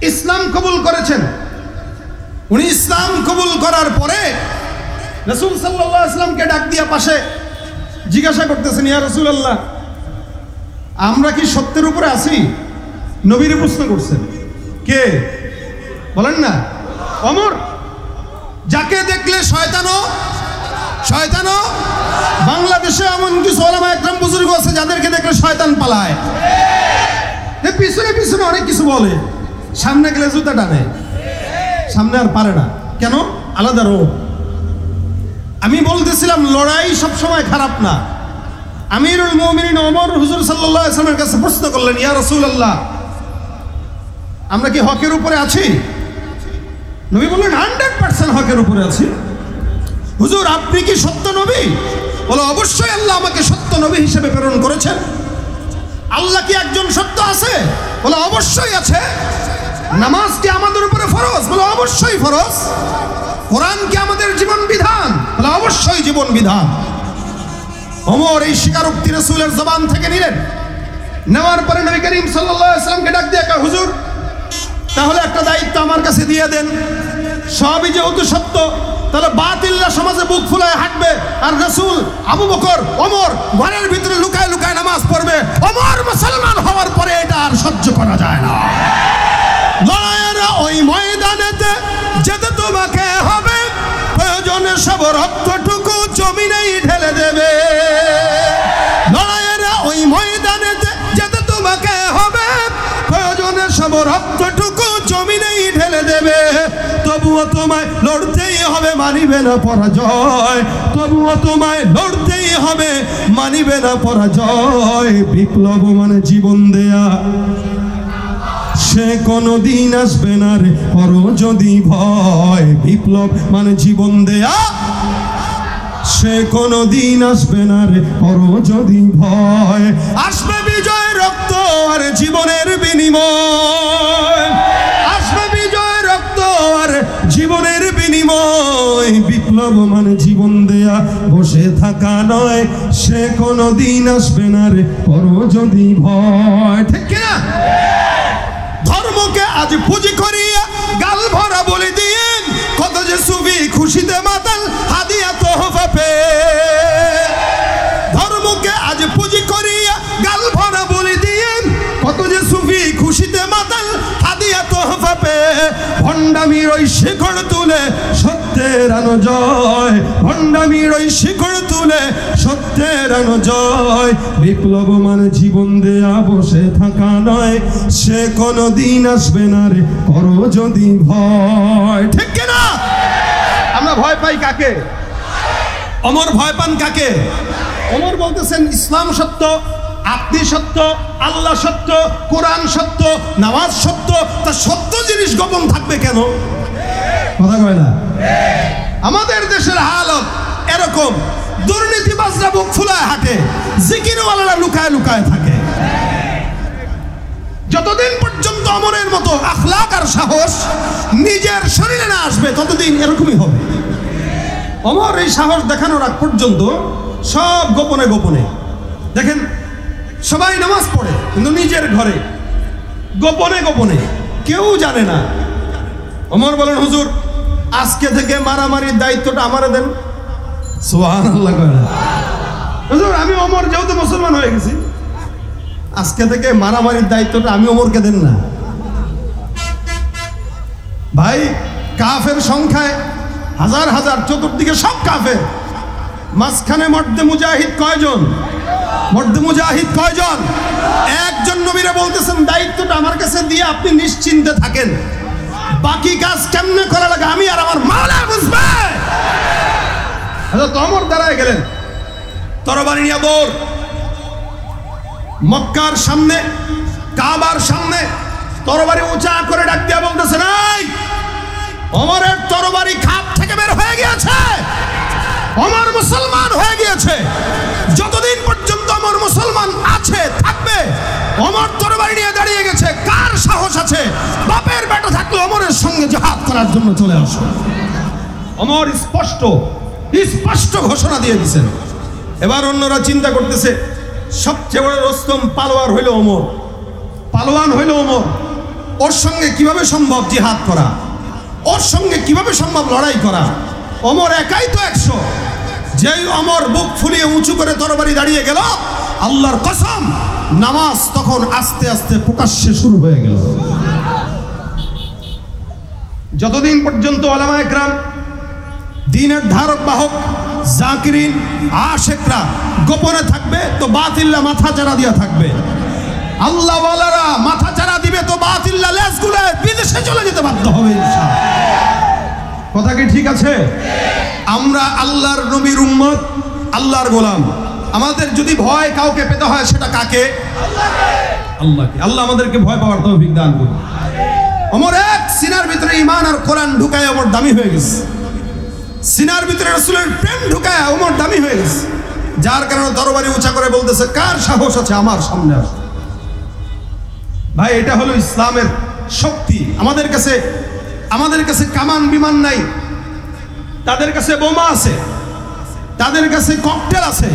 ইসলাম কবুল করেছেন। উনি ইসলাম কবুল করার পরে রাসূল সাল্লাল্লাহু আলাইহি ওয়াসাল্লামকে ডাক দিয়া পাশে জিজ্ঞাসা করতেছেন, ইয়া রাসূলুল্লাহ, আমরা কি সত্যের উপরে আছি? নবীর প্রশ্ন করছেন। কে বলেন না? ওমর। যাকে দেখলে শয়তানও বাংলাদেশে এমন কিছু ওলামা একরাম বুজুর্গ আছে যাদেরকে দেখলে শয়তান পালায়। পিছনে পিছনে অনেক কিছু বলে, সামনে গেলে জুতা টানে, সামনে আর পারে না। কেন? আলাদা রোগ। আমি বলতেছিলাম লড়াই সবসময় খারাপ না। আমিরুল মুমিনিন ওমর হুজুর সাল্লাল্লাহু আলাইহি ওয়াসাল্লামের কাছে প্রশ্ন করলেন, ইয়া রাসূলুল্লাহ, আমরা কি হকের উপরে আছি? নবী বললেন 100% হকের উপরে আছি। হুজুর, আপনি কি সত্য নবী? বলে, অবশ্যই আল্লাহ আমাকে সত্য নবী হিসেবে প্রেরণ করেছেন। আল্লাহ কি একজন সত্য আছে? বলে, অবশ্যই আছে। নামাজ কি আমাদের উপরে ফরজ? বলে, অবশ্যই ফরজ। কোরআন কি আমাদের জীবন বিধান? বলে, অবশ্যই জীবন বিধান। ওমর এই স্বীকারোক্তি রাসূলের জবান থেকে নিলেন। নেওয়ার পরে নবী করিম সাল্লাল্লাহু আলাইহি ওয়াসাল্লামকে ডাক দিয়ে কয়, হুজুর, তাহলে একটা দায়িত্ব আমার কাছে দিয়ে দেন। সবই যেহেতু সত্য, তাহলে বাতিলরা সমাজে বুক ফুলায় হাঁটবে, আর রাসূল, আবু বকর, ওমর ঘরের ভিতরে লুকায় লুকায় নামাজ পড়বে। ওমর মুসলমান হওয়ার পরে এটা আর সহ্য করা যায় না। লড়াইয়ের ওই ময়দানেতে যেতে তোমাকে হবে, প্রয়োজনে সব রক্তটুকু জমিনেই ঢেলে দেবে। লড়াইয়ের ওই ময়দানেতে যেতে তোমাকে হবে, প্রয়োজনে সব রক্তটুকু জমিনেই ঢেলে দেবে। তবুও তোমায় লড়তেই হবে, মানিবে না পরাজয়। তবুও তোমায় লড়তেই হবে, মানিবে না পরাজয়। বিপ্লব মানে জীবন দেয়া, সে কোনদিন আসবে না রে করো যদি ভয়। বিপ্লব মানে জীবন দেয়া, সে কোনদিন আসবে না রে করো যদি ভয়। আসবে বিজয় রক্ত আর জীবনের বিনিময়, আসবে বিজয় রক্ত আর জীবনের বিনিময়। বিপ্লব মানে জীবন দেয়া, বসে থাকা নয়, সে কোনদিন আসবে না রে করো যদি ভয়। ঠিক কিনা? ধর্মকে আজ পুঁজি করিয়া গাল ভরা বলে দিয়েন, কত যে সুফি খুশিতে মাতাল হাদিয়া তোহফা পে। ধর্মকে আজ পুঁজি করিয়া গাল ভরা বলে দিয়েন, কত যে সুফি খুশিতে মাতাল হাদিয়া তোহফা পে। ভণ্ডামির ওই শিখড় তুলে সত্যের আনো জয়, ভণ্ডামির ওই শিখড় তুলে সত্যের আনো জয়। বিপ্লব মানে জীবন দেয়া, বসে থাকা নয়, সে কোনদিন আসবে না রে করো যদি ভয়। ঠিক কিনা? আমরা ভয় পাই কাকে? ওমর ভয় পান কাকে? ওমর বলতেছেন, ইসলাম সত্য, আপনি সত্য, আল্লাহ সত্য, কোরআন সত্য, নামাজ সত্য, তা সত্য জিনিস গোপন থাকবে কেন? কথা কয় না? আমাদের দেশের হালত এরকম, দুর্নীতিবাজরা বুক ফুলায় হাঁটে, জিকিরওয়ালারা লুকায় লুকায় থাকে। যতদিন পর্যন্ত ওমরের মতো আখলাক আর সাহস নিজের শরীরে না আসবে, ততদিন এরকমই হবে। ওমর এই সাহস দেখানোর আগ পর্যন্ত সব গোপনে গোপনে। দেখেন, সবাই নামাজ পড়ে কিন্তু নিজের ঘরে গোপনে গোপনে, কেউ জানে না। ওমর বলেন, হুজুর, আজকে থেকে মারামারির দায়িত্বটা আমারে দেন। সুবহানাল্লাহ। হুজুর, আমি ওমর যেহেতু মুসলমান হয়ে গেছি, আজকে থেকে মারামারির দায়িত্বটা আমি ওমরকে দেন না। ভাই, কাফের সংখ্যায় হাজার হাজার, চতুর্দিকে সব কাফের, মাঝখানে মর্দে মুজাহিদ কয়জন? মর্দে মুজাহিদ কয়জন? একজন। নবীরা বলতেছেন, দায়িত্বটা আমার কাছে দিয়ে আপনি নিশ্চিন্তে থাকেন, বাকি কাজ কেমনে করা লাগে আমি আর আমার মাওলা বুঝবে। ওমর দাঁড়ায় গেলেন, তরবারি নিয়ে দৌড়। মক্কার সামনে, কাবার সামনে তরবারি উঁচা করে ডাক দিয়া বলতেছেন, এই ওমরের তরবারি খাপ থেকে বের হয়ে গিয়েছে, ওমর মুসলমান হয়ে গিয়েছে। যতদিন পর্যন্ত ওমর মুসলমান আছে, থাকবে। ওমর তরবারি নিয়ে দাঁড়িয়ে গেছে, কার সাহস আছে বাপের বেটা থাকলে ওমরের সঙ্গে জিহাদ করার জন্য চলে আসো? ওমর স্পষ্ট স্পষ্ট ঘোষণা দিয়ে দিয়েছেন। এবার অন্যরা চিন্তা করতেছে, সবচেয়ে বড় রস্তম পালোয়ার হইল ওমর, পালোয়ান হইল ওমর। ওর সঙ্গে কিভাবে সম্ভব জিহাদ করা, ওর সঙ্গে কিভাবে সম্ভব লড়াই করা। ওমর একাই তো 100। যেই ওমর বুক ফুলিয়ে উঁচু করে তরবারি দাঁড়িয়ে গেল, আল্লাহর কসম নামাজ তখন আস্তে আস্তে প্রকাশ্যে শুরু হয়ে গেল। যতদিন পর্যন্ত উলামায়ে কেরাম, দ্বীনের ধারক বাহক, জাকিরিন, আশিকরা গোপনে থাকবে তো বাতিল্লা মাথা চারা দিয়া থাকবে। আল্লাহ ওয়ালারা মাথা চারা দিবে তো বাতিল্লা লেজগুলো বিদেশে চলে যেতে বাধ্য হবে ইনশাআল্লাহ। কথা কি ঠিক আছে? আমরা আল্লাহর নবীর উম্মত, আল্লাহর গোলাম। আমাদের যদি ভয় কাউকে পেতে হয় সেটা কাকে? আল্লাহকে। আল্লাহ আমাদেরকে ভয় পাওয়ার তৌফিক দান করুন। ওমর এক সিনার ভিতরে ঈমান আর কোরআন ঢুকায় ওমর দামি হয়ে গেছে। সিনার ভিতরে রাসূলের প্রেম ঢুকায় ওমর দামি হয়ে গেছে, যার কারণে তরবারি উঁচা করে বলতেছে, কার সাহস আছে আমার সামনে আসতে? ভাই, এটা হলো ইসলামের শক্তি। আমাদের কাছে কামান বিমান নাই, তাদের কাছে বোমা আছে, তাদের কাছে ককটেল আছে,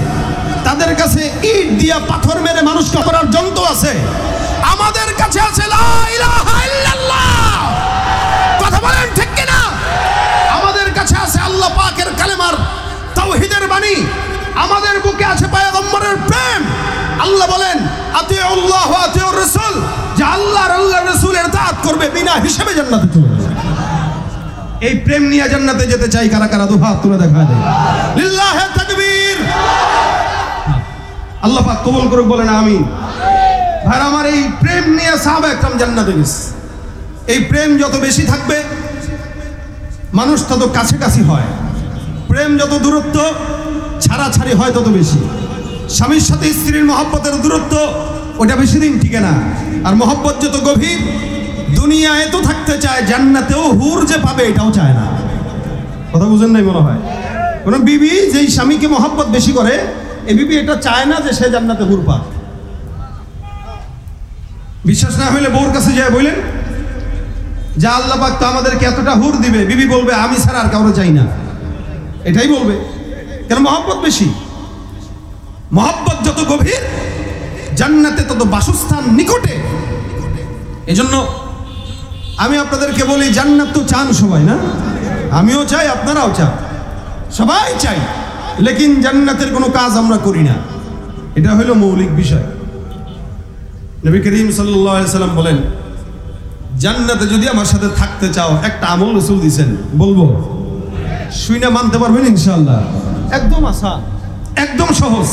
তাদের কাছে ইট দিয়া পাথর মেরে মানুষকে করার যন্ত্র আছে। আমাদের কাছে আছে লা ইলাহা ইল্লাল্লাহ। কথা বলেন ঠিক কিনা? আমাদের কাছে আছে আল্লাহ পাকের কালেমার তাওহীদের বাণী। আমাদের বুকে আছে পয়গম্বরের প্রেম। আল্লাহ বলেন আতিউল্লাহ ওয়া আতিউর রাসূল, যে আল্লাহর রাসূলের ইতাআত করবে বিনা হিসাবে জান্নাতে চলে যাবে। এই প্রেম নিয়ে জান্নাতে যেতে চাই কারা কারা? দুই হাত তুলে দেখা দেয়। লিল্লাহি তাকবীর। আল্লাহ পাক কবুল করুক, বলেন আমিন। ভাই আমার, এই প্রেম নিয়ে সাহাবায়ে কেরাম জান্নাতে গেছে। এই প্রেম যত বেশি থাকবে মানুষ তত কাছাকাছি হয়। প্রেম যত দূরত্ব ছাড়াছাড়ি হয় তত বেশি। স্বামীর সাথে স্ত্রীর মহব্বতের দূরত্ব ওটা বেশি দিন টিকে না। আর মহব্বত যত গভীর, দুনিয়ায় তো থাকতে চায়, জান্নাতেও হুর যে পাবে এটাও চায় না। কথা বুঝেন নাই মনে হয়? কোন বিবি যেই স্বামীকে মহব্বত বেশি করে, এই বিবি এটা চায় না যে সে জান্নাতে হুর পাক। বিশ্বাস না হইলে বউর কাছে যায় বললেন, যা আল্লাহ পাক তো আমাদেরকে এতটা হুর দিবে। বিবি বলবে আমি ছাড়া আর কাউরে চাই না, এটাই বলবে। কেন? মহব্বত বেশি। মহব্বত যত গভীর, জান্নাতে তত বাসস্থান নিকটে। এজন্য আমি আপনাদেরকে বলি, জান্নাত তো চান সবাই, না? আমিও চাই, আপনারাও চান, সবাই চাই, লেকিন জান্নাতের কোনো কাজ আমরা করি না। এটা হলো মৌলিক বিষয়। নবী করিম সাল্লাল্লাহু আলাইহি সাল্লাম বলেন, জান্নাতে যদি আমার সাথে থাকতে চাও, একটা আমল রাসূল দিয়েছেন, বলবো? শুনে মানতে পারবেন ইনশাআল্লাহ? একদম আসান, একদম সহজ।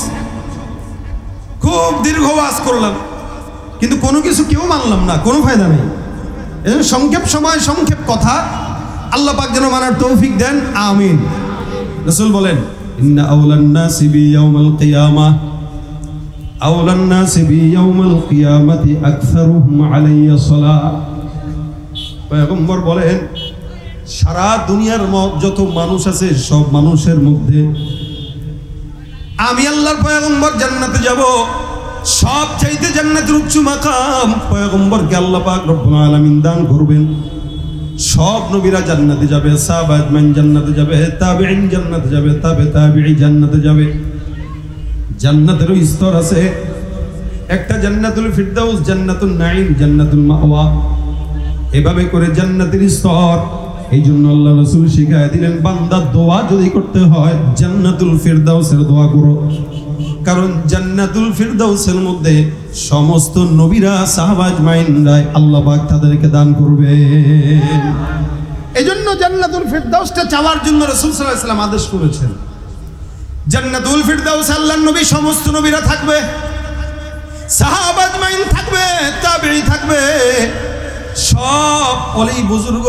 খুব দীর্ঘ ওয়াজ করলাম, কিন্তু কোনো কিছু কেউ মানলাম না, কোনো ফায়দা নেই। এজন্য সংক্ষেপ সময় সংক্ষেপ কথা, আল্লাহ পাক যেন মানার তৌফিক দেন, আমিন। রাসূল বলেন, ইন্না আওলান নাসি বি ইয়াউমিল কিয়ামাহ, আওলান নাসি বি ইয়াউমিল কিয়ামাতি আকসারুহুম আলাইয়া সালাহ। পয়গম্বর বলেন, সারা দুনিয়ার যত মানুষ আছে সব মানুষের মধ্যে আমি আল্লাহর পয়গম্বর জান্নাতে যাব। সব চাইতে জান্নাতের উচ্চ মাকাম পয়গম্বরকে আল্লাহ পাক রব্বুল আলামিন দান করবেন। সব নবীরা জান্নাতে যাবে, সাহাবা আজমাইন জান্নাতে যাবে, তাবেঈন জান্নাতে যাবে, তাবেঈ জান্নাতে যাবে। জান্নাতেরও স্তর আছে। একটা জান্নাতুল ফিরদাউস, জান্নাতুন নাঈম, জান্নাতুল মাওয়া, এভাবে করে জান্নাতের স্তর। এই জন্য আল্লাহ রাসূল শিখায় দিলেন, বান্দা দোয়া যদি করতে হয় জান্নাতুল ফিরদাউসের দোয়া করো, কারণ জান্নাতুল ফিরদাউসের মধ্যে সমস্ত নবীরা, সাহাবা আজমাইনরা আল্লাহ পাক তাদেরকে দান করবে। এজন্য জান্নাতুল ফিরদাউসটা চাওয়ার জন্য রাসূল সাল্লাল্লাহু আলাইহি ওয়াসাল্লাম আদেশ করেছেন। জান্নাতুল ফিরদাউস আল্লাহর নবী, সমস্ত নবীরা থাকবে, সাহাবা আজমাইন থাকবে, তাবেঈ থাকবে, সব ওলি বুজুর্গ,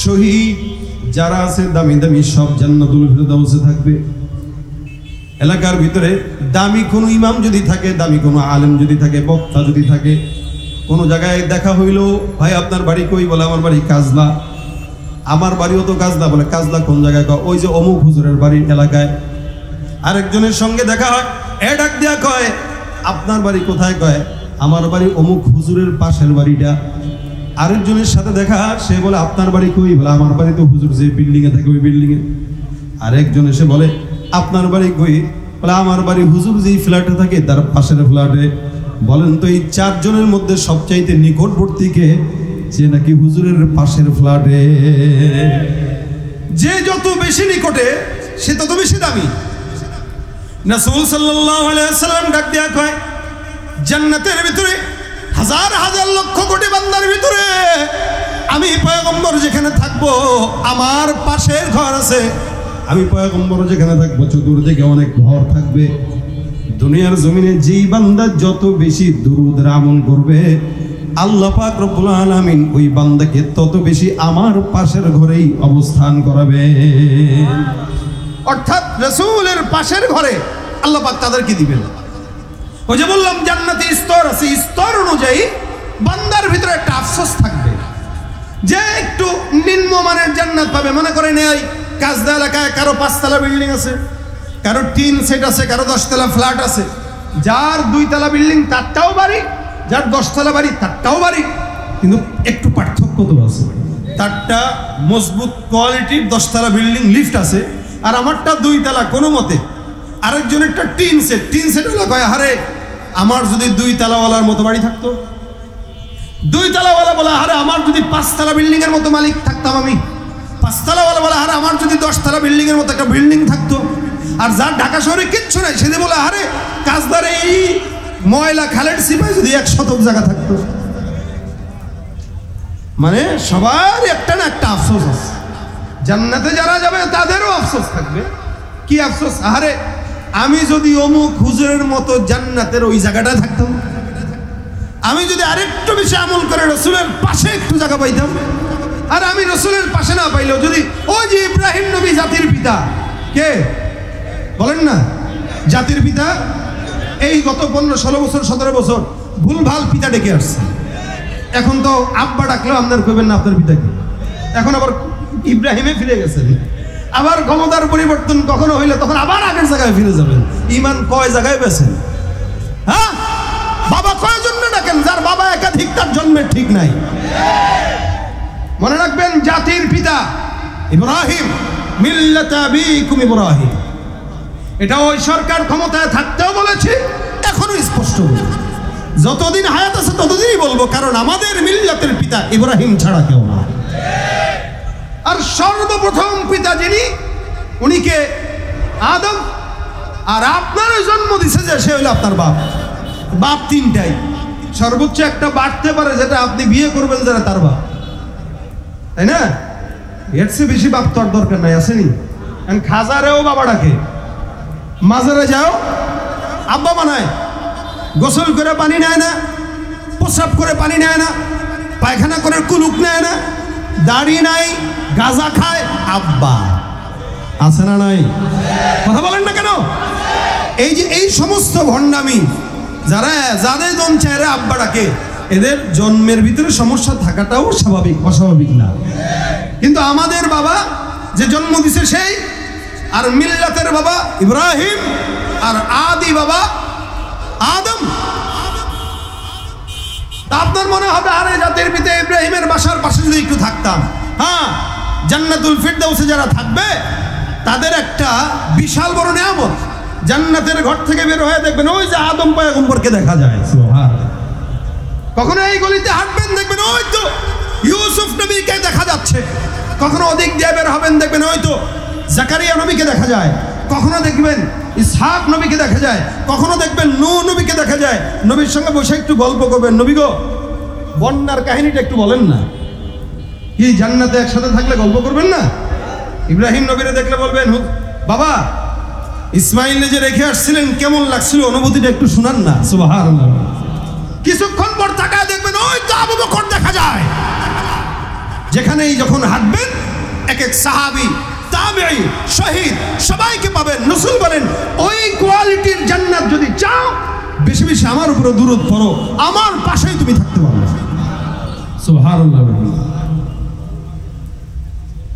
শহীদ যারা আছে দামি দামি সব জান্নাতুল ফিরদাউসে থাকবে। এলাকার ভিতরে দামি কোনো ইমাম যদি থাকে, দামি কোনো আলেম যদি থাকে, বক্তা যদি থাকে, কোনো জায়গায় দেখা হইল, ভাই আপনার বাড়ি কই? বলে আমার বাড়ি কাজলা। আমার বাড়িও তো কাজলা। বলে কাজলা কোন জায়গায়? ওই যে অমুক হুজুরের বাড়ির এলাকায়। আরেকজনের সঙ্গে দেখা হয়, ডাক দেয়া কয় আপনার বাড়ি কোথায়? কয় আমার বাড়ি অমুক হুজুরের পাশের বাড়িটা। আরেকজনের সাথে দেখা, সে বলে আপনার বাড়ি কই? বলে আমার বাড়ি তো হুজুর যে বিল্ডিং এ থাকে ওই বিল্ডিং এ। আরেকজন এসে বলে আপনার বাড়ি কই? বলে আমার বাড়ি হুজুর যেই ফ্ল্যাটে থাকে তার পাশের ফ্ল্যাটে। বলেন তো এই 4 জনের মধ্যে সবচাইতে নিকটবর্তী কে? যে নাকি হুজুরের পাশের ফ্ল্যাটে। যে যত বেশি নিকটে সে তত বেশি দামি। রাসূল সাল্লাল্লাহু আলাইহি ওয়াসাল্লাম ডাক দিয়া কয়, জান্নাতের ভিতরে হাজার হাজার লক্ষ কোটি বান্দার ভিতরে আমি পয়গম্বর যেখানে থাকবো, আমার পাশের ঘর আছে, আমি পয়গম্বর যেখানে থাকবো চতুর্দিকে অনেক ঘর থাকবে। দুনিয়ার জমিনে যেই বান্দা যত বেশি দুরূদ আমল করবে, আল্লাহ পাক রব্বুল আলামিন ওই বান্দাকে তত বেশি আমার পাশের ঘরেই অবস্থান করাবে। অর্থাৎ রাসূলের পাশের ঘরে আল্লাহ পাক তাদেরকে দিবেন। ওই যে বললাম জান্নাতে স্তর আছে, স্তর অনুযায়ী বান্দার ভিতরে একটা আফসোস থাকবে যে একটু নিম্নমানের জান্নাত পাবে। মনে করেন এই কাজদা এলাকায় কারো 5 তলা বিল্ডিং আছে, কারো টিন সেট আছে, কারো 10 তলা ফ্ল্যাট আছে। যার 2 তলা বিল্ডিং তারটাও বাড়ি, যার 10 তলা বাড়ি তারটাও বাড়ি, কিন্তু একটু পার্থক্য তো আছে। তারটা মজবুত কোয়ালিটির 10 তলা বিল্ডিং লিফট আছে, আর আমারটা 2 তলা কোনো মতে। আরেকজনেরটা টিন সেট হলো কয়, আরে আমার যদি 2 তলাওয়ালার মতো বাড়ি থাকতো। 2 তলাওয়ালা বলে, আরে আমার যদি 5 তলা বিল্ডিং এর মতো মালিক থাকতাম আমি। 5 তলাওয়ালা বলে, আরে আমার যদি 10 তলা বিল্ডিং এর মতো একটা বিল্ডিং থাকতো। আর যার ঢাকা শহরে কিচ্ছু নাই সে বলে, আরে কাজদারে এই ময়লা খালের সিপাই যদি 1 শতক জায়গা থাকতো। মানে সবার একটা না একটা আফসোস আছে। জান্নাতে যারা যাবে তাদেরও আফসোস থাকবে। কি আফসোস? আরে আমি যদি অমুক হুজুরের মতো জান্নাতের ওই জায়গাটায় থাকতাম, আমি যদি আরেকটু বেশি আমল করে রসুলের পাশে একটু জায়গা পাইতাম। আর আমি রসুলের পাশে না পাইলেও যদি ওই যে ইব্রাহিম নবী জাতির পিতা, কে বলেন না, জাতির পিতা, এই গত 15-16 বছর 17 বছর ভুলভাল পিতা ডেকে আসছে। এখন তো আব্বা ডাকলেও আপনার কইবেন না আপনার পিতাকে। এখন আবার ইব্রাহিমে ফিরে গেছেন। আবার ক্ষমতার পরিবর্তন কখনো হইলে তখন আবার আগের জায়গায় ফিরে যাবেন। ইমান কয় জায়গায় বেছেন? হ্যাঁ, বাবা কয় জন্য ডাকেন? যার বাবা একাধিক, তার জন্মের ঠিক নাই। মনে রাখবেন, জাতির পিতা ইব্রাহিম, মিল্লাতা আবিকুম ইব্রাহিম। এটা ওই সরকার ক্ষমতায় থাকতেও বলেছে, এখনো স্পষ্ট বলছে। যতদিন হায়াত আছে ততদিনই বলবো, কারণ আমাদের মিল্লাতের পিতা ইব্রাহিম ছাড়া কেউ না। আর সর্বপ্রথম পিতা যিনি, উনিকে আদম। আর আপনার জন্ম দিছে যে সে হইল আপনার বাপ। বাপ 3টাই, সর্বোচ্চ একটা বাড়তে পারে যেটা আপনি বিয়ে করবেন যারা তার বাপ, তাই না? এর চেয়ে বেশি বাপ তো আর দরকার নাই, আসেনি? খাজারেও বাবা ডাকে, মাজারে যাও আব্বা বানায়, গোসল করে পানি নেয় না, প্রস্রাব করে পানি নেয় না, পায়খানা করে কুলুক নেয় না, দাড়ি নাই, গাঁজা খায়, আব্বা। আছে না নাই? কথা বলেন না কেন? এই যে এই সমস্ত ভণ্ডামি, যাদের জন চেহারা আব্বা ডাকে, এদের জন্মের ভিতরে সমস্যা থাকাটাও স্বাভাবিক, অস্বাভাবিক না। কিন্তু আমাদের বাবা যে জন্ম দিছে সেই, আর মিল্লাতের বাবা ইব্রাহিম, আর আদি বাবা আদম। আপনার মনে হবে, আরে জাতির পিতা ইব্রাহিমের বাসার পাশে যদি একটু থাকতাম। হ্যাঁ, জান্নাতুল ফিরদাউসে যারা থাকবে তাদের একটা বিশাল বড় নিয়ামত। জান্নাতের ঘর থেকে বের হয়ে দেখবেন ওই যে আদম পয়গম্বরকে দেখা যায়। সুবহানাল্লাহ। কখনো এই গলিতে হাঁটবেন, দেখবেন ওই তো ইউসুফ নবীকে দেখা যাচ্ছে। কখনো ওদিক দিয়ে বের হবেন, দেখবেন ওই তো জাকারিয়া নবীকে দেখা যায়। কখনো দেখবেন ইসহাক নবীকে দেখা যায়, কখনো দেখবেন নূহ নবীকে দেখা যায়। নবীর সঙ্গে বসে একটু গল্প করবেন, নবী গো বন্যার কাহিনীটা একটু বলেন না। কি জান্নাতে একসাথে থাকলে গল্প করবেন না? ইব্রাহিম নবীরে দেখলে বলবেন, বাবা ইসমাইল যে রেখে আসছিলেন কেমন লাগছিল, অনুভূতিটা একটু শুনান না। সুবহানাল্লাহ। কিছুক্ষণ পর তাকায় দেখবেন ওই তো আবু বকর দেখা যায়। যেখানেই যখন হাঁটবেন এক এক সাহাবী, তাবেঈ, শহীদ সবাইকে পাবেন। রাসূল বলেন, ওই কোয়ালিটির জান্নাত যদি চাও, বেশি বেশি আমার উপরে দুরূদ পড়ো, আমার পাশেই তুমি থাকতে পারবে। সুবহানাল্লাহ।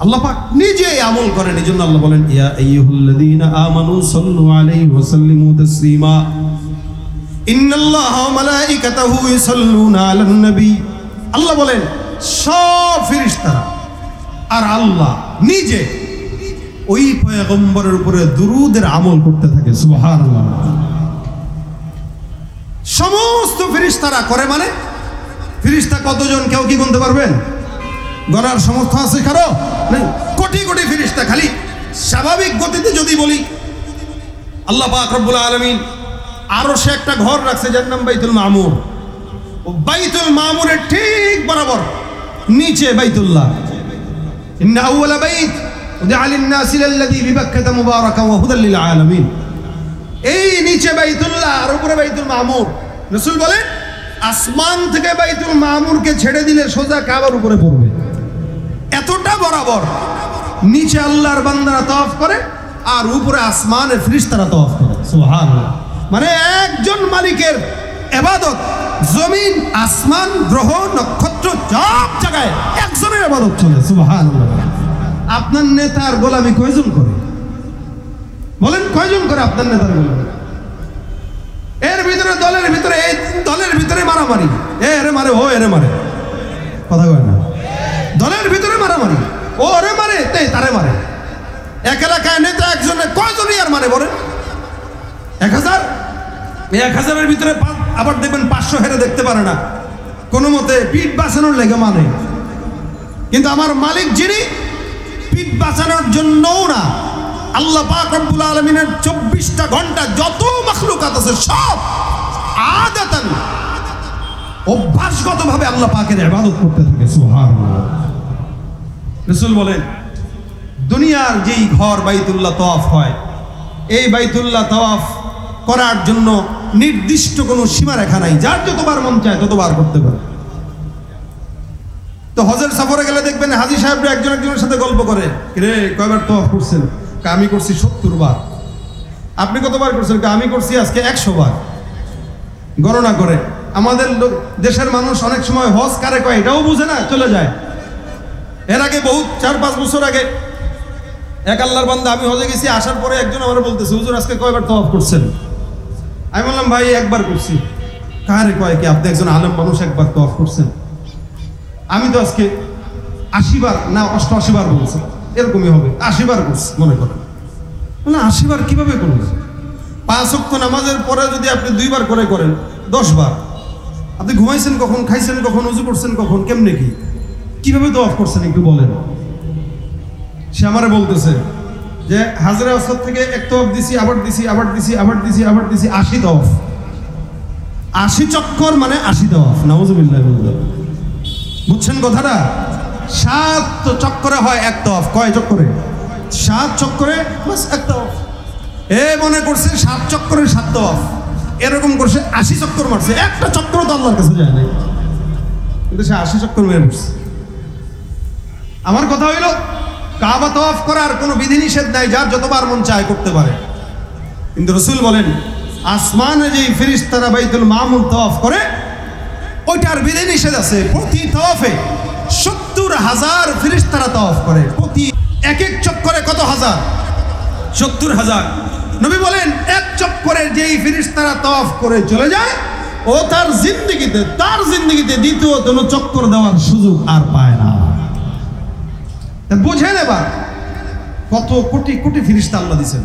আল্লাহ পাক নিজে আমল করেন। এজন্য আল্লাহ বলেন, ইয়া আইয়ুহাল্লাযীনা আমানু সাল্লু আলাইহি ওয়া সাল্লিমু তাসলিমা ইন্নাল্লাহা ওয়া মালাইকাতাহু ইউসাল্লুনা আলান নবী। আল্লাহ বলেন সব ফেরেশতারা আর আল্লাহ নিজে ওই পয়গম্বরের উপরে দুরূদের আমল করতে থাকে। সুবহানাল্লাহ। সমস্ত ফেরেশতারা করে মানে ফেরেশতা কতজন কেউ কি গুনতে পারবেন? গণার সমর্থ আছে কারো? নেই। কোটি কোটি ফেরেশতা। খালি স্বাভাবিক গতিতে যদি বলি, আল্লাহ পাক রব্বুল আলামিন আরো সে একটা ঘর রাখছে যার নাম বাইতুল মামুর। ও বাইতুল মামুরের ঠিক বরাবর নিচে বাইতুল্লাহ। ইন্না আউওয়ালা বাইত উদিআ লিন-নাসি লাল্লাযী বিবাক্কাতা মুবারাকান ওয়া হুদাল লিল আলামিন। এই নিচে বাইতুল্লাহ আর উপরে বাইতুল মামুর। রাসূল বলেন আসমান থেকে বাইতুল মামুরকে ছেড়ে দিলে সোজা কাবার উপরে পড়বে, এতটা বরাবর। নিচে আল্লাহর বান্দারা তাওয়াফ করে আর উপরে আসমানে ফেরেশতারা তাওয়াফ করে। সুবহানাল্লাহ। মানে একজন মালিকের ইবাদত জমিন, আসমান, গ্রহ, নক্ষত্র সব জায়গায় একজনের ইবাদত চলে। সুবহানাল্লাহ। আপনার নেতার গোলামি কয়জন করে? বলেন কয়জন করে আপনার নেতার গোলামি? এর ভিতরে দলের ভিতরে, এই দলের ভিতরে মারামারি, এরে মারে ও এরে মারে, কথা কয় না? দলের ভিতরে মারামারি, ও ওরে মারে তারে মারে। এক এলাকায় নেতা একজনে কয়জনই আর মানে বলেন? 1000। এই 1000-এর ভিতরে আবার দেখবেন 500 হেরে দেখতে পারে না, কোনো মতে পিঠ বাঁচানোর লেগে মানে। কিন্তু আমার মালিক যিনি, পিঠ বাঁচানোর জন্যও না, আল্লাহ পাক রব্বুল আলামিনের 24টা ঘন্টা যত মাখলুকাত আছে সব আদাতান অভ্যাসগতভাবে আল্লাহ পাকের ইবাদত করতে থাকে। সুবহানাল্লাহ। রাসূল বলেন দুনিয়ার যেই ঘর বাইতুল্লাহ তাওয়াফ হয়, এই বাইতুল্লাহ তাওয়াফ করার জন্য নির্দিষ্ট কোনো সীমারেখা নাই, যার যতবার মন চায় ততবার করতে পারে। তো হজের সফরে গেলে দেখবেন হাজী সাহেবরা একজন একজনের সাথে গল্প করে, রে কয়বার তাওয়াফ করছেন? আমি করছি 70 বার। আপনি কতবার করছেন? আমি করছি আজকে 100 বার। গণনা করে আমাদের দেশের মানুষ অনেক সময় হজ কারে কয় এটাও বুঝে না, চলে যায়। এর আগে বহুত 4-5 বছর আগে এক আল্লাহর বান্দা, আমি হজে গেছি, আসার পরে একজন আমার বলতেছে হুজুর আজকে কয়বার তাওয়াফ করছেন? আমি বললাম ভাই একবার করছি। কারে কয় কি আপনি একজন আলেম মানুষ একবার তাওয়াফ করছেন? আমি তো আজকে 80 বার না 88 বার বলছি, এরকমই হবে, 80 বার করছি মনে করেন। না 80 বার কিভাবে করলেন? 5 ওয়াক্ত নামাজের পরে যদি আপনি 2 বার করে করেন 10 বার। আপনি ঘুমাইছেন কখন, খাইছেন কখন, উজু করছেন কখন, কেমনে কি কিভাবে তাওয়াফ করছেন একটু বলেন। সে আমারে বলতেছে যে হাজরে আসওয়াদ থেকে এক তাওয়াফ দিছি, আবার দিছি, আবার দিছি, আবার দিছি, আবার দিছি, 80 তাওয়াফ। 80 চক্কর মানে 80 তাওয়াফ। নাউজুবিল্লাহ। বুঝছেন কথাটা? 7 চক্করে হয় এক তাওয়াফ। কয় চক্করে? 7 চক্করে বাস এক তাওয়াফ। এ মনে করছে 7 চক্করে 7 তাওয়াফ, এরকম করছে 80 চক্কর মারছে। একটা চক্কর তো আল্লাহর কাছে যায় নাই, কিন্তু সে 80 চক্কর মেরে পড়ছে। আমার কথা হইল কাবা তাওয়াফ করার কোনো বিধিনিষেধ নাই, যার যতবার মন চায় করতে পারে। কিন্তু রাসূল বলেন আসমানে যেই ফেরেশতারা বাইতুল মামুর তাওয়াফ করে ওইটার বিধিনিষেধ আছে। প্রতি তাওয়াফে 70,000 ফেরেশতারা তাওয়াফ করে। প্রতি এক এক চক্করে কত হাজার? 70,000। নবী বলেন এক চক্করে যেই ফেরেশতারা তাওয়াফ করে চলে যায়, ও তার জিন্দেগিতে দ্বিতীয় কোনো চক্কর দেওয়ার সুযোগ আর পায় না। বুঝে নেবা কত কোটি কোটি ফেরেশতা আল্লাহ দিয়েছেন।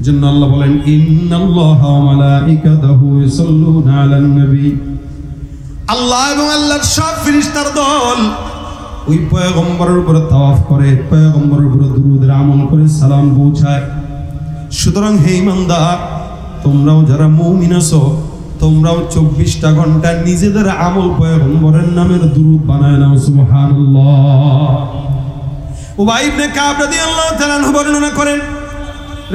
জন্য আল্লাহ বলেন ইন্নাল্লাহা ওয়া মালাইকাতাহু ইউসাল্লুনা আলান নবী। আল্লাহ এবং আল্লাহর সব ফেরেশতার দল ওই পয়গম্বরের উপরে তাওয়াফ করে, পয়গম্বরের উপরে দুরূদের আমল করে সালাম পৌঁছায়। সুতরাং হে ইমানদার, তোমরাও যারা মুমিন আছো, তোমরাও 24টা ঘন্টা নিজেদের আমল পয়গম্বরের নামের দুরূদ বানায় নাও। সুবহানাল্লাহ। উবাই ইবনে কাব রাদিয়াল্লাহু তাআলা বর্ণনা করেন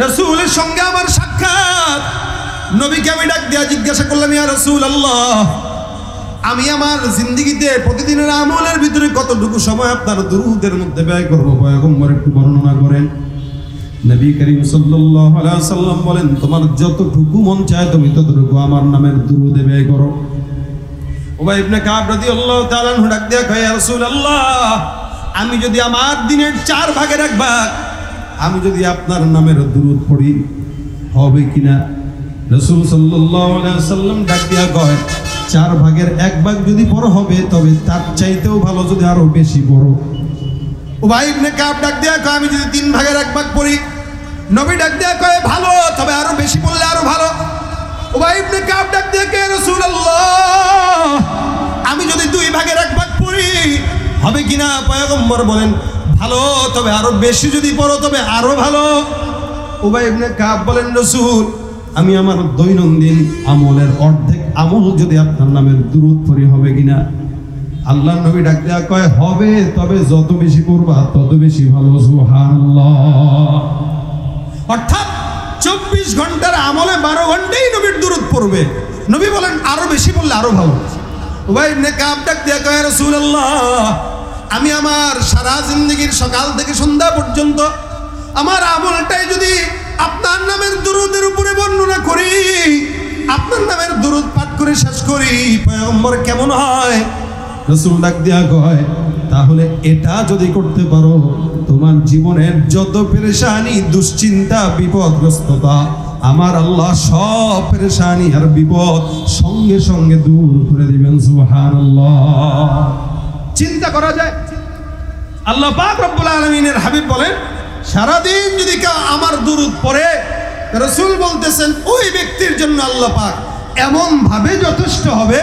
রাসূলের সঙ্গে আমার সাক্ষাৎ। নবীকে আমি ডাক দিয়া জিজ্ঞাসা করলাম, ইয়া রাসূলুল্লাহ, আমি আমার জিন্দেগিতে প্রতিদিনের আমলের ভিতরে কতটুকু সময় আপনার দুরূদের মধ্যে ব্যয় করব? পয়গম্বর একটু বর্ণনা করেন। নবী করিম সাল্লাল্লাহু আলাইহি ওয়াসাল্লাম বলেন, তোমার যতটুকু মন চায় তুমি ততটুকু আমার নামের দুরূদে ব্যয় করো। উবাই ইবনে কাব রাদিয়াল্লাহু তাআলা ডাক দিয়া কয়, ইয়া রাসূলুল্লাহ, আমি যদি আমার দিনের 4 ভাগের 1 ভাগ আমি যদি আপনার নামের দুরূদ পড়ি হবে কিনা? রাসূল সাল্লাল্লাহু আলাইহি ওয়াসাল্লাম ডাক দিয়া কয়, 4 ভাগের 1 ভাগ যদি পড়ো হবে, তবে তার চাইতেও ভালো যদি আরো বেশি পড়ো। উবাই ইবনে কাব ডাক দিয়া কয়, আমি যদি 3 ভাগের 1 ভাগ পড়ি? নবী ডাক দিয়া কয়, ভালো, তবে আরো বেশি পড়লে আরো ভালো। উবাই ইবনে কাব ডাক দিয়ে কে রাসূলুল্লাহ, আমি যদি 2 ভাগের 1 ভাগ পড়ি হবে কিনা? পয়গম্বর বলেন ভালো, তবে আরো বেশি যদি পড়ো তবে আরো ভালো। উবাই ইবনে কাব বলেন রাসূল, আমি আমার দৈনন্দিন আমলের অর্ধেক আমল যদি আপনার নামের দুরূদ পড়ি হবে কিনা? আল্লাহর নবী ডাক দেয়া কয় হবে, তবে যত বেশি পড়বা তত বেশি ভালো। সুবহানাল্লাহ। অর্থাৎ 24 ঘন্টার আমলে 12 ঘন্টাই নবীর দুরূদ পড়বে। নবী বলেন আরো বেশি বললে আরো ভালো। উবাই ইবনে কাব ডাক দেয়া কয় রাসূলুল্লাহ, আমি আমার সারা জিন্দেগীর সকাল থেকে সন্ধ্যা পর্যন্ত আমার আমলটাই যদি আপনার নামের দুরূদের উপরে বর্ণনা করি, আপনার নামের দুরূদ পাঠ করে শেষ করি, পয়গম্বর কেমন হয়? রাসূল ডাক দিয়া কয় তাহলে এটা যদি করতে পারো তোমার জীবনের যত পেরেশানি, দুশ্চিন্তা, বিপদগ্রস্ততা আমার আল্লাহ সব পেরেশানি আর বিপদ সঙ্গে সঙ্গে দূর করে দিবেন। সুবহানাল্লাহ। চিন্তা করা যায়, আল্লাহ পাক রব্বুল আলামিনের হাবিব বলেন সারাদিন যদি কেউ আমার দুরূদ পড়ে, রাসূল বলতেছেন ওই ব্যক্তির জন্য আল্লাহ পাক এমন ভাবে যথেষ্ট হবে,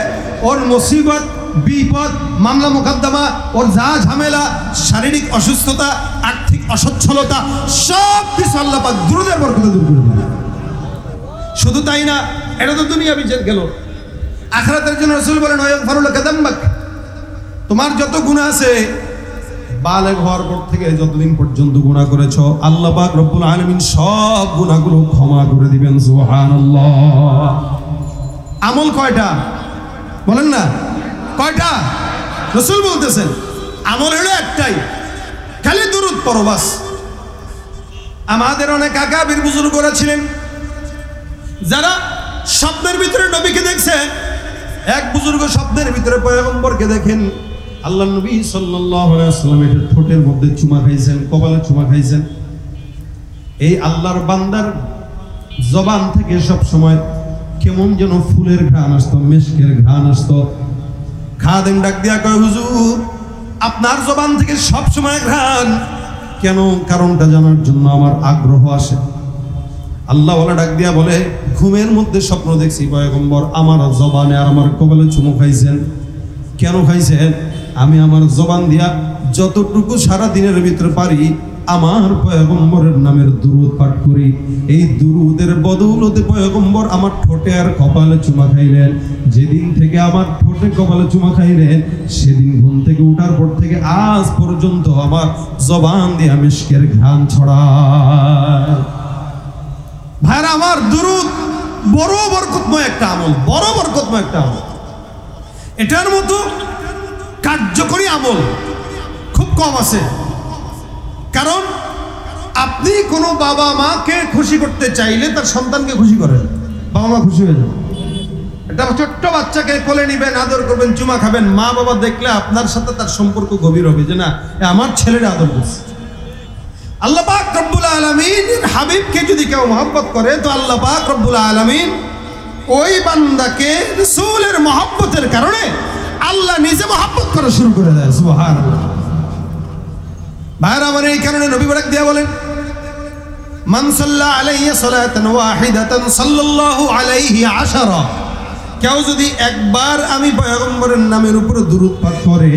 ওর মুসিবত, বিপদ, মামলা মোকদ্দমা, ওর যা ঝামেলা, শারীরিক অসুস্থতা, আর্থিক অসচ্ছলতা সব কিছু আল্লাহ পাক দুরূদের বরকতে দূর করে দেবেন। শুধু তাই না, এটা তো দুনিয়া বিচার গেল, আখিরাতের জন্য রাসূল বলেন ওয়াগফিরু লাকা যামবাক, তোমার যত গুনাহ আছে বালেগ হওয়ার পর থেকে যতদিন পর্যন্ত গুনাহ করেছো আল্লাহ পাক রব্বুল আলামিন সব গুনাহগুলো ক্ষমা করে দিবেন। সুবহানাল্লাহ। আমল কয়টা বলেন না? কয়টা? রাসূল বলতেছেন আমল হলো একটাই, খালি দুরূদ পড়ো বাস। আমাদের অনেক আকাবির বুজুর্গরা ছিলেন যারা স্বপ্নের ভিতরে নবীকে দেখছেন। এক বুজুর্গ স্বপ্নের ভিতরে পয়গম্বরকে দেখেন, আল্লাহ নবী সাল্লাল্লাহু আলাইহি ওয়াসাল্লামের ঠোঁটের মধ্যে চুমা খাইছেন, কপালে চুমা খাইছেন। এই আল্লাহর বান্দার জবান থেকে সব সময় কেমন যেন ফুলের ঘ্রাণ আসতো, মিশকের ঘ্রাণ আসতো। খাদেম ডাক দিয়া কয় হুজুর আপনার জবান থেকে সব সময় ঘ্রাণ কেন? কারণটা জানার জন্য আমার আগ্রহ আসে। আল্লাহ ওয়ালা ডাক দিয়া বলে ঘুমের মধ্যে স্বপ্ন দেখছি পয়গম্বর আমার জবানে আর আমার কপালে চুমু খাইছেন। কেন খাইছেন? আমি আমার জবান দিয়া যতটুকু সারা দিনের ভিতরে পারি আমার পয়গম্বরের নামের দুরূদ পাঠ করি। এই দুরূদের বদৌলতে পয়গম্বর আমার ঠোঁটে আর কপালে চুমা খাইলেন। যেদিন থেকে আমার ঠোঁটে কপালে চুমা খাইলেন সেদিন ঘুম থেকে উঠার পর থেকে আজ পর্যন্ত আমার জবান দিয়ে মিশকের ঘ্রাণ ছড়ায়। ভাইরা আমার, দুরূদ বড় বরকতময় একটা আমল, বড় বরকতময় একটা আমল। এটার মতো কার্যকরী আমল খুব কম আছে। কারণ আপনি কোনো বাবা মাকে খুশি করতে চাইলে তার সন্তানকে খুশি করেন, বাবা মা খুশি হয়ে যাবে। একটা ছোট্ট বাচ্চাকে কোলে নিবেন, আদর করবেন, চুমা খাবেন, মা বাবা দেখলে আপনার সাথে তার সম্পর্ক গভীর হবে যে না আমার ছেলেরা আদর করছে। আল্লাহ পাক রব্বুল আলামিন হাবিবকে যদি কেউ মহব্বত করে তো আল্লাহ পাক রব্বুল আলামিন ওই বান্দাকে রাসূলের মহব্বতের কারণে আল্লাহ নিজে মহব্বত করা শুরু করে দেয়। সুবহানাল্লাহ। ভাইরা আমার, এই কারণে নবী বরাক দিয়া বলেন মান সাল্লা আলাইহি সালাতান ওয়াহিদাতান সাল্লাল্লাহু আলাইহি আশারা, কেউ যদি একবার আমি পয়গম্বরের নামের উপরে দুরূদ পাঠ করে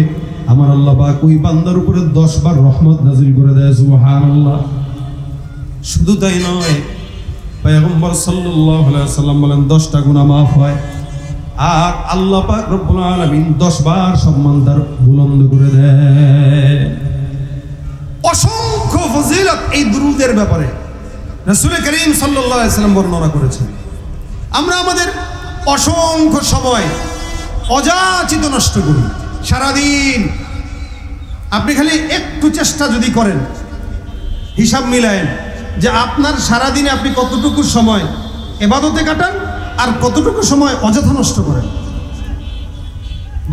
আমার আল্লাহ পাক ওই বান্দার উপরে 10 বার রহমত নাযিল করে দেয়। সুবহানাল্লাহ। শুধু তাই নয়, পয়গম্বর সাল্লাল্লাহু আলাইহি ওয়াসাল্লাম বলেন 10টা গুনাহ মাফ হয়, আর আল্লাহ পাক রব্বুল আলামিন 10 বার সম্মান তার বুলন্দ করে দেয়। অসংখ্য ফজিলত এই দুরূদের ব্যাপারে রাসূল করিম সাল্লাল্লাহু আলাইহি ওয়াসাল্লাম বর্ণনা করেছেন। আমরা আমাদের অসংখ্য সময় অযাচিত নষ্ট করি। সারাদিন আপনি খালি একটু চেষ্টা যদি করেন, হিসাব মিলায়েন যে আপনার সারাদিনে আপনি কতটুকু সময় ইবাদতে কাটান আর কতটুকু সময় অযথা নষ্ট করেন।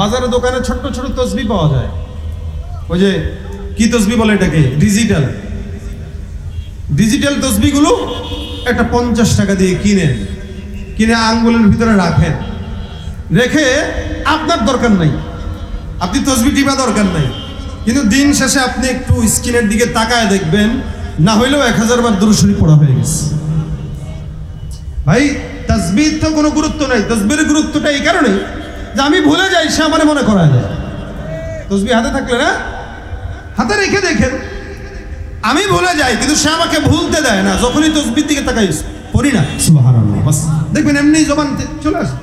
বাজারে দোকানে ছোট্ট ছোট তসবিহ পাওয়া যায়, ওই যে কি তসবিহ বলে এটাকে, ডিজিটাল তসবিহগুলো একটা 50 টাকা দিয়ে কিনে আঙ্গুলের ভিতরে রাখেন, রেখে আপনার দরকার নাই, আপনি তসবিহ টিপা দরকার নাই, কিন্তু দিন শেষে আপনি একটু স্ক্রিনের দিকে তাকায় দেখবেন না হইলেও 1000 বার দুরূদ শরীফ পড়া হয়ে গেছে। ভাই তাসবিহ তো কোনো গুরুত্ব নাই। তাসবিহের গুরুত্বটা এই কারণে যে আমি ভুলে যাই, সে আমার মনে করায় দেয়। তাসবিহ হাতে থাকলে না, হাতে রেখে দেখেন, আমি ভুলে যাই কিন্তু সে আমাকে ভুলতে দেয় না। যখনই তাসবিহের দিকে তাকাই পড়ি না সুবহানাল্লাহ, বাস দেখবেন এমনি জবান চলে আসে।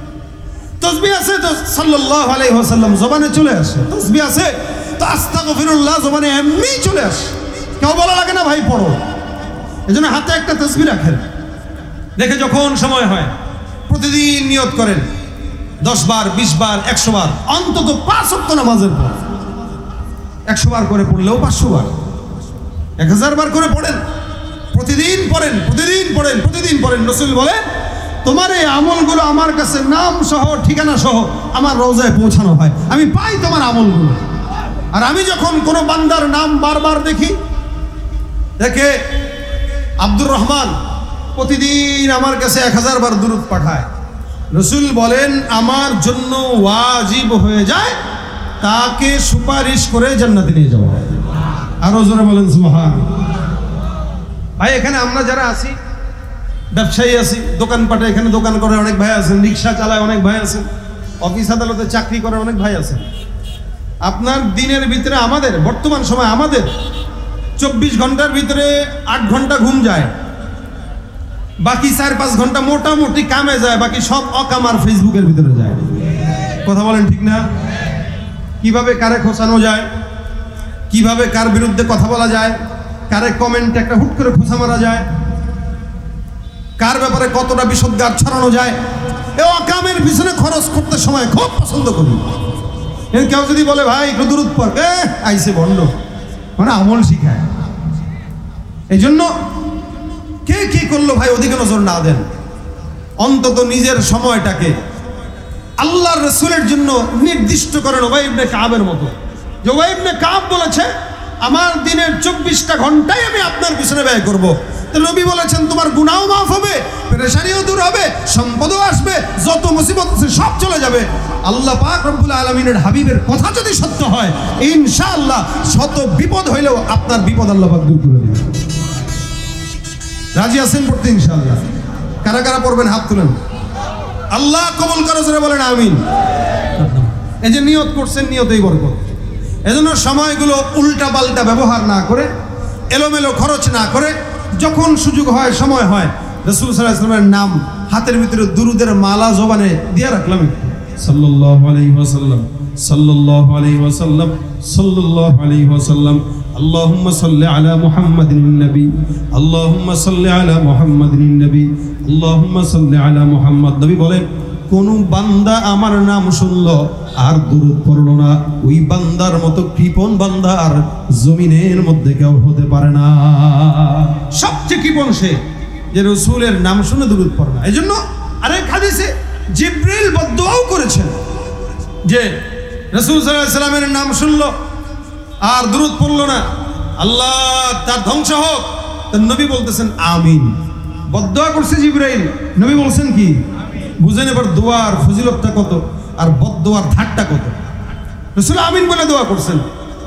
তাসবিহ আছে তো সাল্লাল্লাহু আলাইহি ওয়াসাল্লাম জবানে চলে আসে। তাসবিহ আছে তো আস্তাগফিরুল্লাহ জবানে এমনি চলে আসে, কেউ বলা লাগে না ভাই পড়ো। এজন্য হাতে একটা তাসবিহ রাখেন, দেখে যখন সময় হয় প্রতিদিন নিয়ত করেন 10 বার 20 বার 100 বার, অন্তত 5 ওয়াক্ত নামাজের পর 100 বার করে পড়লেও 500 বার 1000 বার করে পড়েন, প্রতিদিন পড়েন, প্রতিদিন পড়েন, প্রতিদিন পড়েন। রাসূল বলেন তোমার এই আমলগুলো আমার কাছে নাম সহ ঠিকানা সহ আমার রওজায় পৌঁছানো হয়, আমি পাই তোমার আমলগুলো। আর আমি যখন কোনো বান্দার নাম বারবার দেখি, দেখে আব্দুর রহমান প্রতিদিন আমার কাছে 1000 বার দুরূদ পাঠায়, রাসূল বলেন আমার জন্য ওয়াজিব হয়ে যায় তাকে সুপারিশ করে জান্নাতে নিয়ে যাওয়া। আরো জোরে বলেন সুবহানাল্লাহ। ভাই এখানে আমরা যারা আছি, ব্যবসায়ী আছি, দোকানপাটে এখানে দোকান করে অনেক ভাই আছেন, রিক্সা চালায় অনেক ভাই আছেন, অফিস আদালতে চাকরি করে অনেক ভাই আছেন। আপনার দিনের ভিতরে আমাদের বর্তমান সময় আমাদের 24 ঘন্টার ভিতরে 8 ঘন্টা ঘুম যায়, বাকি 4-5 ঘন্টা মোটামুটি কামে যায়, বাকি সব অকাম আর ফেসবুকের ভিতরে যায়। কথা বলেন ঠিক না? কিভাবে কারে খোঁচানো যায়, কিভাবে কার বিরুদ্ধে কথা বলা যায়, কারে কমেন্ট একটা হুট করে খোঁচা মারা যায়, কার ব্যাপারে কতটা বিষোদ্গার ছড়ানো যায়, এ অকামের পিছনে খরচ করতে সময় খুব পছন্দ করি। কেউ যদি বলে ভাই একটু দূরত পর, আইসে বন্ড, মানে আমল শিখায়। এই জন্য কে কি করলো ভাই ওদিকে নজর না দেন, অন্তত নিজের সময়টাকে আল্লাহর রাসূলের জন্য নির্দিষ্ট করেন। উবাই ইবনে কাবের মতো, যে উবাই ইবনে কাব বলেছে আমার দিনের 24টা ঘন্টাই আমি আপনার পিছনে ব্যয় করব। তো নবী বলেছেন তোমার গুনাহও মাফ হবে, পেরেশানিও দূর হবে, সম্পদও আসবে, যত মুসিবত আছে সব চলে যাবে। আল্লাহ পাক রব্বুল আলামিনের হাবিবের কথা যদি সত্য হয়, ইনশাআল্লাহ শত বিপদ হইলেও আপনার বিপদ আল্লাহ পাক দূর করে দিবেন। রাজি আছেন পড়তে ইনশাআল্লাহ? কারা কারা পড়বেন হাত তুলেন। আল্লাহ কবুল করে জোরে বলেন আমিন। এই যে নিয়ত করছেন, নিয়তেই বরকত। এজন্য সময়গুলো উল্টা পাল্টা ব্যবহার না করে, এলোমেলো খরচ না করে, যখন সুযোগ হয় সময় হয় রাসূল সাল্লাল্লাহু আলাইহি ওয়াসাল্লামের নাম হাতের ভিতরে দুরুদের মালা জবানে দিয়ে রাখলাম, সাল্লাল্লাহু আলাইহি ওয়াসাল্লাম, সাল্লাল্লাহু আলাইহি ওয়াসাল্লাম, সাল্লাল্লাহু আলাইহি ওয়াসাল্লাম। আল্লাহুম্মা সাল্লি আলা মুহাম্মাদিন নবী, আল্লাহুম্মা সাল্লি আলা মুহাম্মাদিন নবী, আল্লাহুম্মা সাল্লি আলা মুহাম্মাদ। নবী বলেন কোন বান্দা আমার নাম শুনলো আর দুরূদ পড়লো না, ওই বান্দার মতো কৃপণ বান্দা আর জমিনের মধ্যে কেউ হতে পারে না। সবচেয়ে কৃপণ সে যে রাসূলের নাম শুনে দুরূদ পড়ে না। এই জন্য আরেক হাদিসে জিবরিল বদদুয়াও করেছেন যে রাসূল সাল্লাল্লাহু আলাইহি ওয়াসাল্লামের নাম শুনলো আর দুরূদ পড়লো না, আল্লাহ তার ধ্বংস হোক। তার নবী বলতেছেন আমিন। বদদুয়া করছে জিবরাইল, নবী বলছেন কি? বুঝেন এবার দোয়ার ফজিলতটা কত আর বদদুয়ার ধারটা কত। রাসূল আমিন বলে দোয়া করছেন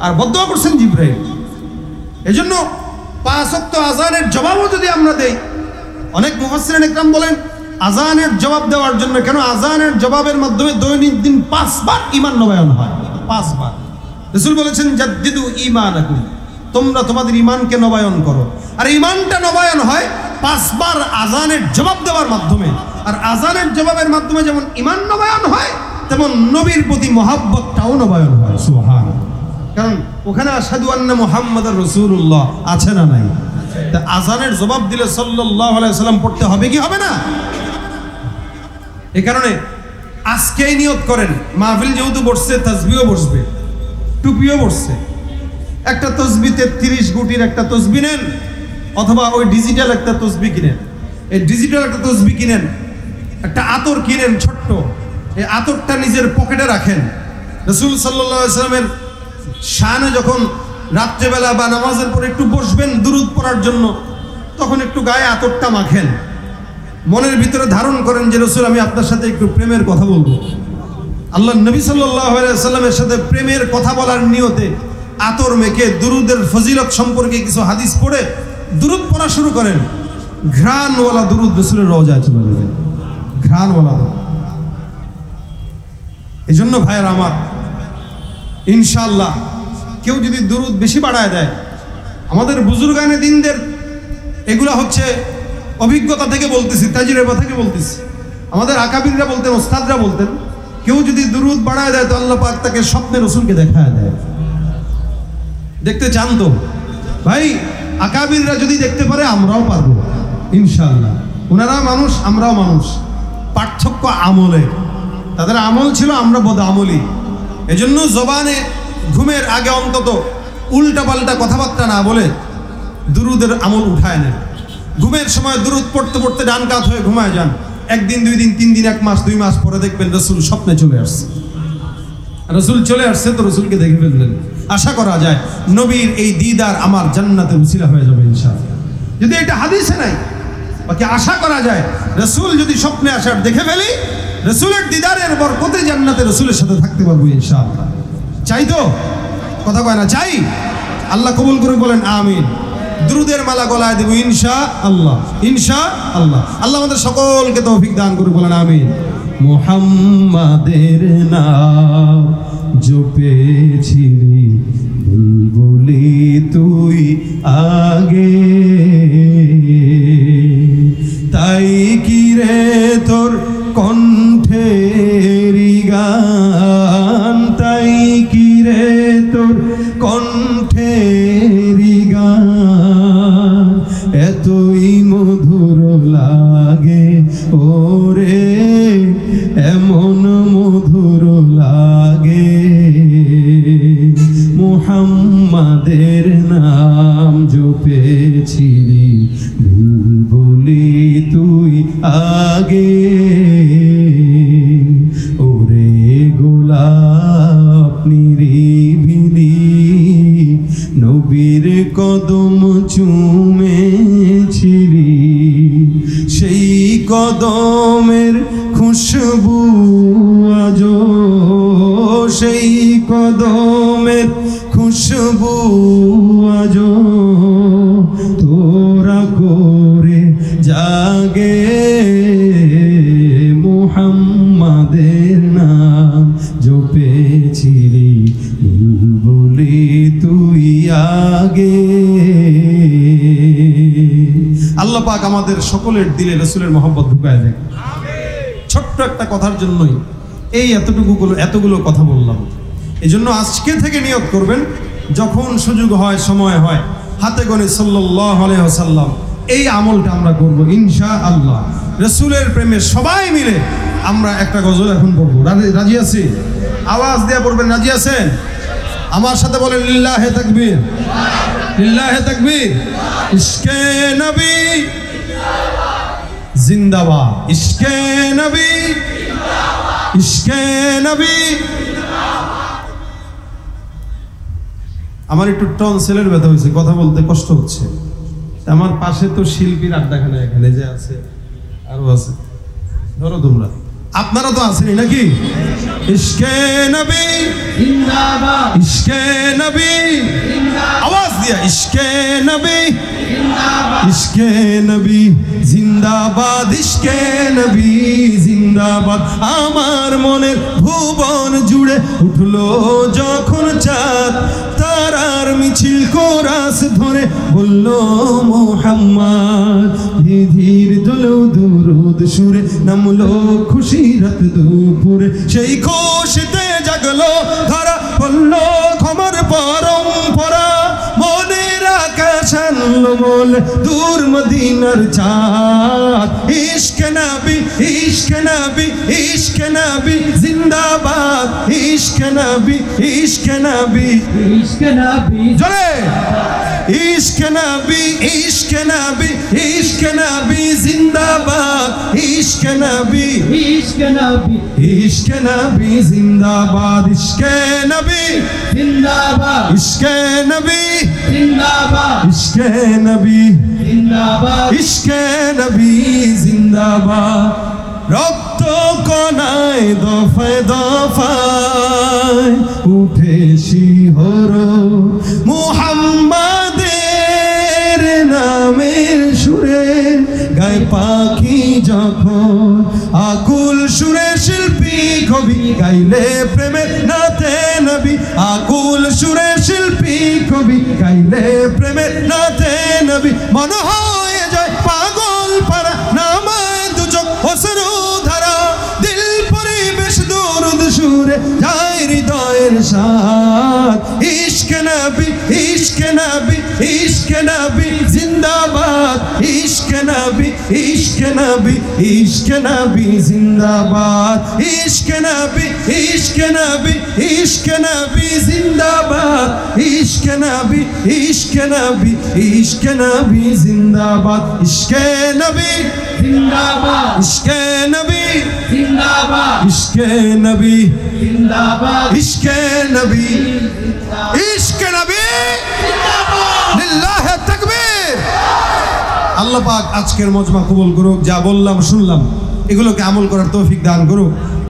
আর বদদুয়া করছেন জিবরাইল। এজন্য 5 ওয়াক্ত আযানের জবাবও যদি আমরা দেই, অনেক মুফাসসিরিন ইকরাম বলেন আযানের জবাব দেওয়ার জন্য, কেন আযানের জবাবের মাধ্যমে দৈনন্দিন 5 বার ঈমান নবায়ন হয়। 5 বার রাসূল বলেছেন জাদ্দিদু ঈমানাকুম, তোমরা তোমাদের ঈমানকে নবায়ন করো। আর ঈমানটা নবায়ন হয় 5 বার আযানের জবাব দেওয়ার মাধ্যমে। আর আযানের জবাবের মাধ্যমে যেমন ঈমান নবায়ন হয়, তেমন নবীর প্রতি মহব্বতটাও নবায়ন হয়। সুবহানাল্লাহ। কারণ ওখানে আশহাদু আন্না মুহাম্মাদার রাসূলুল্লাহ আছে না নাই? তা আযানের জবাব দিলে সাল্লাল্লাহু আলাইহি ওয়াসাল্লাম পড়তে হবে কি হবে না? এই কারণে আজকেই নিয়ত করেন, মাহফিল যেহেতু বসছে, তাসবিহও বসবে, টুপিও বসছে, একটা তসবিহ 33 গুটির একটা তসবিহ নেন, অথবা ওই ডিজিটাল একটা তসবিহ কিনেন। এই ডিজিটাল একটা তসবিহ কিনেন, একটা আতর কিনেন ছোট্ট, এই আতরটা নিজের পকেটে রাখেন। রাসূল সাল্লাল্লাহু আলাইহি ওয়াসাল্লামের শানে যখন রাত্রেবেলা বা নামাজের পরে একটু বসবেন দুরূদ পড়ার জন্য, তখন একটু গায়ে আতরটা মাখেন, মনের ভিতরে ধারণ করেন যে রাসূল আমি আপনার সাথে একটু প্রেমের কথা বলবো। আল্লাহ নবী সাল্লাল্লাহু আলাইহি ওয়াসাল্লামের সাথে প্রেমের কথা বলার নিয়তে আতর মেখে দুরূদের ফজিলত সম্পর্কে কিছু হাদিস পড়ে দুরূদ পড়া শুরু করেন। ঘ্রাণওয়ালা দুরূদ রাসূলের রওজায় চলে যাবে। ঘ্রাণওয়ালা দরুদ। এই জন্য ভাইয়ের আমার, ইনশাআল্লাহ কেউ যদি দরুদ বেশি বাড়ায় দেয়, আমাদের বুজুর্গানে দিনদের এগুলা হচ্ছে অভিজ্ঞতা থেকে বলতেছি, তাজরিবা থেকে বলতেছি। আমাদের আকাবিররা বলতেন, ওস্তাদরা বলতেন, কেউ যদি দরুদ বাড়ায় দেয় তো আল্লাহ পাক তাকে স্বপ্নে রসুলকে দেখায় দেয়। দেখতে চান তো ভাই? আকাবিররা যদি দেখতে পারে আমরাও পারবো ইনশাআল্লাহ। ওনারা মানুষ, আমরাও মানুষ, পার্থক্য আমলে। তাদের আমল ছিল, আমরা বদআমলি। এজন্য জবানে ঘুমের আগে অন্তত উল্টা পাল্টা কথাবার্তা না বলে দুরুদের আমল উঠায় নেন। ঘুমের সময় দুরুদ পড়তে পড়তে ডান কাত হয়ে ঘুমায় যান। একদিন, 2 দিন, 3 দিন, 1 মাস, 2 মাস পরে দেখবেন রসুল স্বপ্নে চলে আসছে। রসুল চলে আসছে তো রসুলকে দেখে ফেললেন। আশা করা যায় নবীর এই দিদার আমার জান্নাতের উসিলা হয়ে যাবে ইনশাআল্লাহ। যদি এটা হাদিসে নাই, বাকি আশা করা যায় রসুল যদি স্বপ্নে আসার দেখে ফেলি, রসুলের দিদারের বরকতে জান্নাতে রসুলের সাথে থাকতে পারবো ইনশাআল্লাহ। চাই তো? কথা কয় না? চাই। আল্লাহ কবুল করে বলেন আমিন। দুরুদের মালা গলায় দেব ইনশাআল্লাহ, ইনশাআল্লাহ। আল্লাহ আমাদের সকলকে তৌফিক দান করে বলেন আমিন। মুহাম্মাদের নাম জপেছিলি বুলবুলি তুই আগে, তাই কি রে তোর কণ্ঠের গান, তাই কি রে তোর কণ্ঠের গান এতই মধুর লাগে ওরে, এমন মধুর লাগে। মুহাম্মাদের নাম জপেছিলি বুলবুলি তুই আগে, ওরে গোলাপ নিরিবিলি নবীর কদম চুমেছিলি, সেই কদমের খুশবু আজো, সেই কদমের খুশবু আজো তোরা করে জাগে। মুহাম্মাদের নাম জপেছিলি বুলবুলি তুই আগে। আল্লাহ পাক আমাদের সকলের দিলে রাসূলের মহব্বত ঢুকায় দেয়। ছোট্ট একটা কথার জন্যই এই এতগুলো কথা বললাম। এই জন্য আজকে থেকে নিয়ত করবেন, যখন সুযোগ হয়, সময় হয়, হাতে গোনে সাল্লাল্লাহু আলাইহি ওয়াসাল্লাম এই আমলটা আমরা করব ইনশাআল্লাহ। রাসূলের প্রেমে সবাই মিলে আমরা একটা গজল এখন পড়ব। রাজি আছি? আওয়াজ দিয়ে পড়বেন। রাজি আছেন? আমার সাথে বলেন লিল্লাহে তাকবীর, লিল্লাহে তাকবীর। ইশকে নবী জিন্দাবাদ, ইশকে নবী, ইশকে নবী। আমার একটু টনসিলের ব্যথা হয়েছে, কথা বলতে কষ্ট হচ্ছে। আমার পাশে তো শিল্পীর আড্ডাখানা এখানে যে আছে, আরো আছে, ধরো তোমরা, আপনারা তো আছেনই নাকি? ইশকে নবী জিন্দাবাদ, ইশকে নবী জিন্দাবাদ। আওয়াজ দিয়া ইশকে নবী জিন্দাবাদ, ইশকে নবী জিন্দাবাদ, ইশকে নবী জিন্দাবাদ। আমার মনের ভুবন জুড়ে উঠলো যখন চাঁদ, তারার মিছিল কোরাস ধরে বলল মুহাম্মদ। ধীর দুলো দুরুদ সুরে নামলো খুশি রাত দুপুরে, সেই খুশিতে জাগলো ধরা পড়লো ক্ষমার পরম্পরা। মনের আকাশ আনলো বলে দূর মদিনার চাঁদ। ইশকে নবী, ইশকে নবী, ইশকে নবী জিন্দাবাদ, ইশকে নবী, ইশকে নবী, ইশকে নবী জোরে। ইশকে নবী, ইশকে নবী, ইশকে নবী জিন্দাবাদ, ইশকে নবী, ইশকে নবী, ইশকে নবী জিন্দাবাদ, ইশকে নবী জিন্দাবাদ, ইশকে নবী জিন্দাবাদ, ইশকে নবী জিন্দাবাদ, ইশকে নবী জিন্দাবাদ। রক্ত কণায় দফায় দফায় উঠে শিহরণ, মুহাম্মাদের নামের সুরে গায় পাখি যখন আকুল সুরে শিল্পী কবি গাইলে প্রেমের নাতে নবী আকুল সুরে শিল্পী কবি গাইলে প্রেমের নাতে নবী মন হয়ে যায় পাগল পারা নামায় দুচোখ অশ্রু ধারা দিল পরিবেশ দরুদ সুরে যায় হৃদয়ের সাথ ইশকে নবী ইশকে নবী ইশকে নবী জিন্দাবাদ ইশকে নবী ইশকে নবী ইশকে নবী জিন্দাবাদ ইশকে নবী ইশকে নবী ইশকে নবী জিন্দাবাদ ইশকে নবী ইশকে নবী ইশকে নবী জিন্দাবাদ ইশকে নবী জিন্দাবাদ ইশকে নবী জিন্দাবাদ ইশকে নবী জিন্দাবাদ ইশকে নবী ইশকে নবী জিন্দাবাদ লিল্লাহি তাকবীর। আল্লাহ পাক আজকের মজমা কবুল করুক। যা বললাম শুনলাম এগুলোকে আমল করার তৌফিক দান করুক।